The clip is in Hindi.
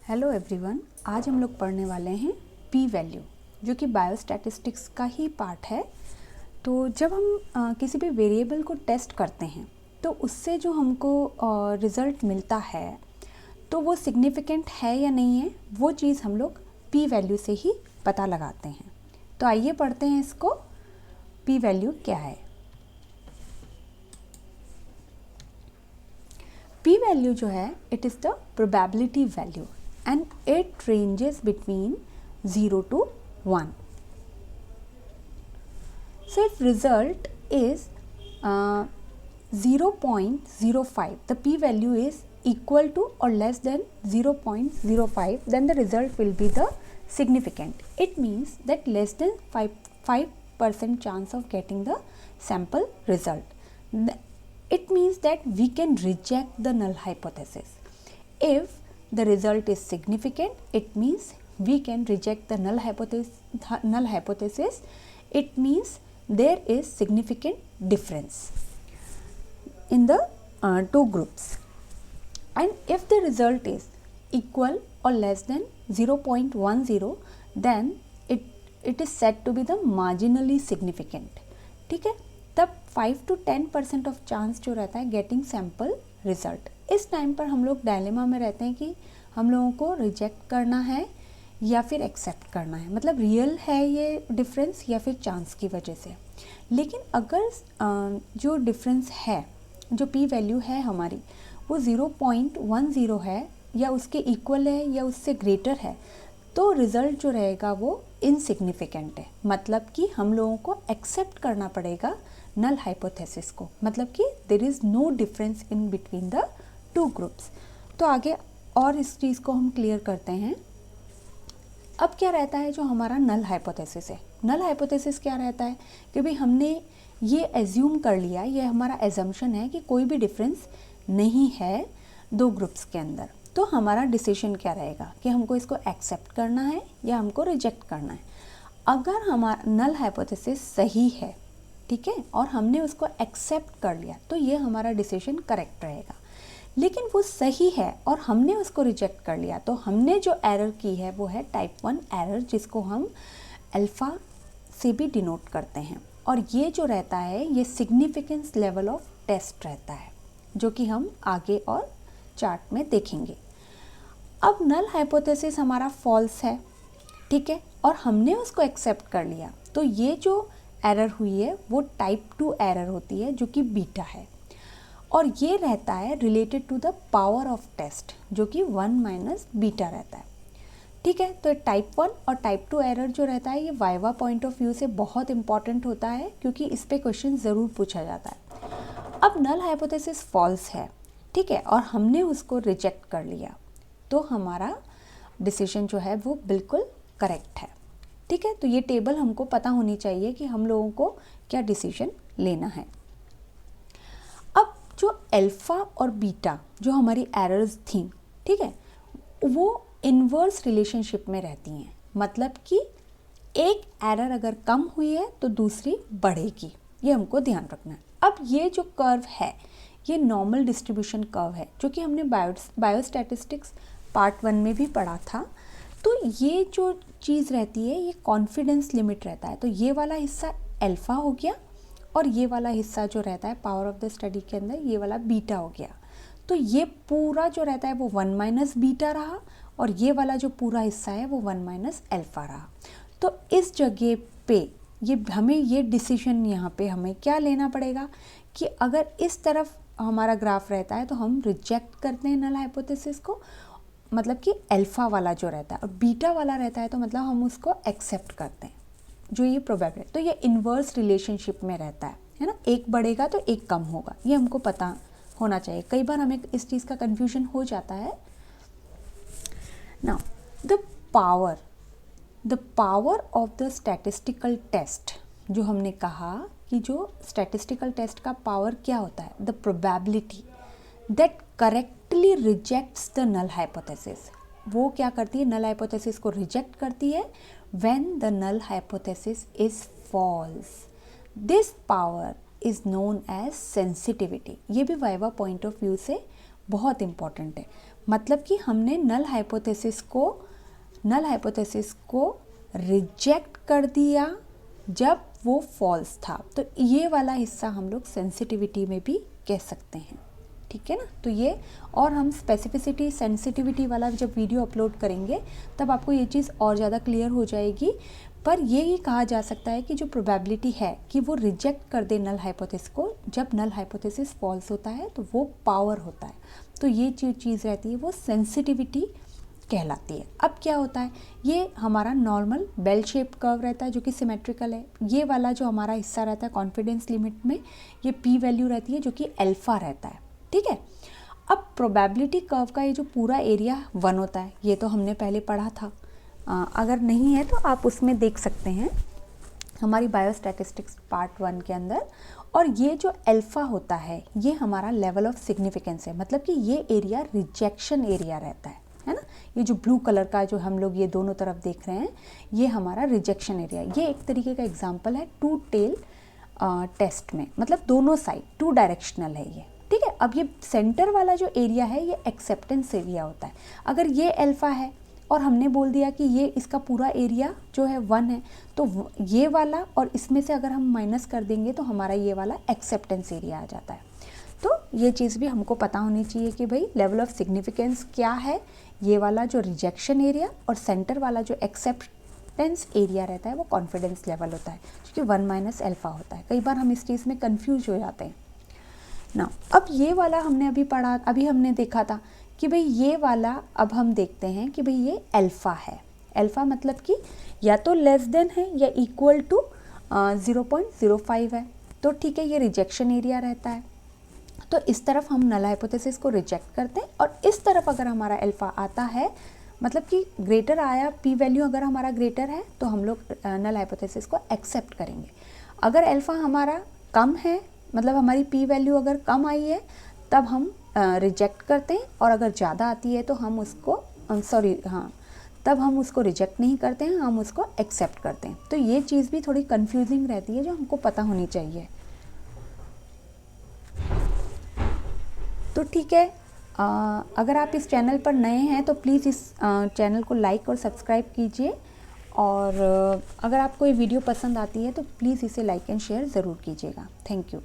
हेलो एवरीवन, आज हम लोग पढ़ने वाले हैं पी वैल्यू, जो कि बायोस्टैटिस्टिक्स का ही पार्ट है। तो जब हम किसी भी वेरिएबल को टेस्ट करते हैं तो उससे जो हमको रिज़ल्ट मिलता है तो वो सिग्निफिकेंट है या नहीं है, वो चीज़ हम लोग पी वैल्यू से ही पता लगाते हैं। तो आइए पढ़ते हैं इसको, पी वैल्यू क्या है। पी वैल्यू जो है, it is the probability value and it ranges between 0 to 1. So if result is 0.05, the p value is equal to or less than 0.05, then the result will be the significant. It means that less than 5% chance of getting the sample result. It means that we can reject the null hypothesis. If the result is significant, it means we can reject the null hypothesis. It means there is significant difference in the two groups. And if the result is equal or less than 0.10, then it is said to be the marginally significant. ठीक है, तब 5 to 10% ऑफ चांस जो रहता है गेटिंग सैम्पल रिजल्ट। इस टाइम पर हम लोग डायलेमा में रहते हैं कि हम लोगों को रिजेक्ट करना है या फिर एक्सेप्ट करना है, मतलब रियल है ये डिफरेंस या फिर चांस की वजह से। लेकिन अगर जो डिफरेंस है, जो पी वैल्यू है हमारी, वो 0.10 है या उसके इक्वल है या उससे ग्रेटर है, तो रिज़ल्ट जो रहेगा वो इनसिग्निफिकेंट है। मतलब कि हम लोगों को एक्सेप्ट करना पड़ेगा नल हाइपोथेसिस को, मतलब कि there is no difference in between the two groups. तो आगे और इस चीज़ को हम क्लियर करते हैं। अब क्या रहता है जो हमारा नल हाइपोथेसिस है। नल हाइपोथेसिस क्या रहता है कि भाई हमने ये एज्यूम कर लिया, ये हमारा एजम्पशन है कि कोई भी डिफरेंस नहीं है दो ग्रुप्स के अंदर। तो हमारा डिसीजन क्या रहेगा कि हमको इसको एक्सेप्ट करना है या हमको रिजेक्ट करना है। अगर हमारा नल हाइपोथेसिस सही है, ठीक है, और हमने उसको एक्सेप्ट कर लिया, तो ये हमारा डिसीजन करेक्ट रहेगा। लेकिन वो सही है और हमने उसको रिजेक्ट कर लिया, तो हमने जो एरर की है वो है टाइप 1 एरर, जिसको हम अल्फ़ा से भी डिनोट करते हैं। और ये जो रहता है, ये सिग्निफिकेंस लेवल ऑफ टेस्ट रहता है, जो कि हम आगे और चार्ट में देखेंगे। अब नल हाइपोथेसिस हमारा फॉल्स है, ठीक है, और हमने उसको एक्सेप्ट कर लिया, तो ये जो एरर हुई है वो टाइप 2 एरर होती है, जो कि बीटा है। और ये रहता है related to the power of test, जो कि 1 माइनस बीटा रहता है। ठीक है, तो टाइप 1 और टाइप 2 एरर जो रहता है, ये वाइवा पॉइंट ऑफ व्यू से बहुत इंपॉर्टेंट होता है, क्योंकि इस पे क्वेश्चन ज़रूर पूछा जाता है। अब नल हाइपोथेसिस फॉल्स है, ठीक है, और हमने उसको रिजेक्ट कर लिया, तो हमारा डिसीजन जो है वो बिल्कुल करेक्ट है। ठीक है, तो ये टेबल हमको पता होनी चाहिए कि हम लोगों को क्या डिसीजन लेना है। अब जो अल्फ़ा और बीटा जो हमारी एरर्स थी, ठीक है, वो इन्वर्स रिलेशनशिप में रहती हैं। मतलब कि एक एरर अगर कम हुई है तो दूसरी बढ़ेगी, ये हमको ध्यान रखना है। अब ये जो कर्व है, ये नॉर्मल डिस्ट्रीब्यूशन कर्व है, जो कि हमने बायोस्टैटिस्टिक्स पार्ट 1 में भी पढ़ा था। तो ये जो चीज़ रहती है, ये कॉन्फिडेंस लिमिट रहता है। तो ये वाला हिस्सा अल्फ़ा हो गया और ये वाला हिस्सा जो रहता है पावर ऑफ द स्टडी के अंदर, ये वाला बीटा हो गया। तो ये पूरा जो रहता है वो 1 माइनस बीटा रहा, और ये वाला जो पूरा हिस्सा है वो 1 माइनस अल्फ़ा रहा। तो इस जगह पे ये हमें ये डिसीजन यहाँ पे हमें क्या लेना पड़ेगा कि अगर इस तरफ हमारा ग्राफ रहता है तो हम रिजेक्ट करते हैं नल हाइपोथेसिस को, मतलब कि अल्फ़ा वाला जो रहता है, और बीटा वाला रहता है तो मतलब हम उसको एक्सेप्ट करते हैं, जो ये प्रोबेबिलिटी। तो ये इन्वर्स रिलेशनशिप में रहता है ना, एक बढ़ेगा तो एक कम होगा, ये हमको पता होना चाहिए। कई बार हमें इस चीज़ का कन्फ्यूजन हो जाता है। Now the power of the statistical test, जो हमने कहा कि जो स्टैटिस्टिकल टेस्ट का पावर क्या होता है, the probability that correctly rejects the null hypothesis. वो क्या करती है, नल हाइपोथेसिस को रिजेक्ट करती है when the null hypothesis is false. This power is known as sensitivity. ये भी वाइवा पॉइंट ऑफ व्यू से बहुत इंपॉर्टेंट है। मतलब कि हमने नल हाइपोथेसिस को रिजेक्ट कर दिया जब वो फॉल्स था। तो ये वाला हिस्सा हम लोग सेंसिटिविटी में भी कह सकते हैं, ठीक है ना। तो ये, और हम स्पेसिफिसिटी सेंसिटिविटी वाला जब वीडियो अपलोड करेंगे तब आपको ये चीज़ और ज़्यादा क्लियर हो जाएगी। पर ये ही कहा जा सकता है कि जो प्रोबेबिलिटी है कि वो रिजेक्ट कर दे नल हाइपोथेसिस को, जब नल हाइपोथेसिस फॉल्स होता है तो वो पावर होता है। तो ये जो चीज़ रहती है वो सेंसिटिविटी कहलाती है। अब क्या होता है, ये हमारा नॉर्मल बेल शेप कर्व रहता है जो कि सिमेट्रिकल है। ये वाला जो हमारा हिस्सा रहता है कॉन्फिडेंस लिमिट में, ये पी वैल्यू रहती है जो कि अल्फा रहता है, ठीक है। अब प्रोबेबिलिटी कर्व का ये जो पूरा एरिया 1 होता है, ये तो हमने पहले पढ़ा था। अगर नहीं है तो आप उसमें देख सकते हैं हमारी बायोस्टैटिस्टिक्स पार्ट 1 के अंदर। और ये जो अल्फा होता है ये हमारा लेवल ऑफ सिग्निफिकेंस है, मतलब कि ये एरिया रिजेक्शन एरिया रहता है ना। ये जो ब्लू कलर का जो हम लोग ये दोनों तरफ देख रहे हैं ये हमारा रिजेक्शन एरिया। ये एक तरीके का एग्जाम्पल है टू टेल टेस्ट में, मतलब दोनों साइड टू डायरेक्शनल है ये, ठीक है। अब ये सेंटर वाला जो एरिया है ये एक्सेप्टेंस एरिया होता है। अगर ये अल्फा है और हमने बोल दिया कि ये इसका पूरा एरिया जो है 1 है, तो ये वाला और इसमें से अगर हम माइनस कर देंगे तो हमारा ये वाला एक्सेप्टेंस एरिया आ जाता है। तो ये चीज़ भी हमको पता होनी चाहिए कि भाई लेवल ऑफ सिग्निफिकेंस क्या है। ये वाला जो रिजेक्शन एरिया और सेंटर वाला जो एक्सेप्टेंस एरिया रहता है वो कॉन्फिडेंस लेवल होता है, क्योंकि 1 माइनस अल्फा होता है। कई बार हम इस चीज़ में कंफ्यूज हो जाते हैं ना। अब ये वाला हमने अभी पढ़ा, अभी हमने देखा था कि भाई ये वाला, अब हम देखते हैं कि भाई ये अल्फ़ा है। अल्फ़ा मतलब कि या तो लेस देन है या इक्वल टू 0.05 है, तो ठीक है, ये रिजेक्शन एरिया रहता है। तो इस तरफ हम नल हाइपोथेसिस को रिजेक्ट करते हैं, और इस तरफ अगर हमारा अल्फ़ा आता है, मतलब कि ग्रेटर आया, पी वैल्यू अगर हमारा ग्रेटर है तो हम लोग नल हाइपोथेसिस को एक्सेप्ट करेंगे। अगर अल्फ़ा हमारा कम है, मतलब हमारी पी वैल्यू अगर कम आई है, तब हम रिजेक्ट करते हैं, और अगर ज़्यादा आती है तो हम उसको तब हम उसको रिजेक्ट नहीं करते हैं, हम उसको एक्सेप्ट करते हैं। तो ये चीज़ भी थोड़ी कंफ्यूजिंग रहती है जो हमको पता होनी चाहिए। तो ठीक है, अगर आप इस चैनल पर नए हैं तो प्लीज़ इस चैनल को लाइक और सब्सक्राइब कीजिए, और अगर आपको ये वीडियो पसंद आती है तो प्लीज़ इसे लाइक एंड शेयर ज़रूर कीजिएगा। Thank you.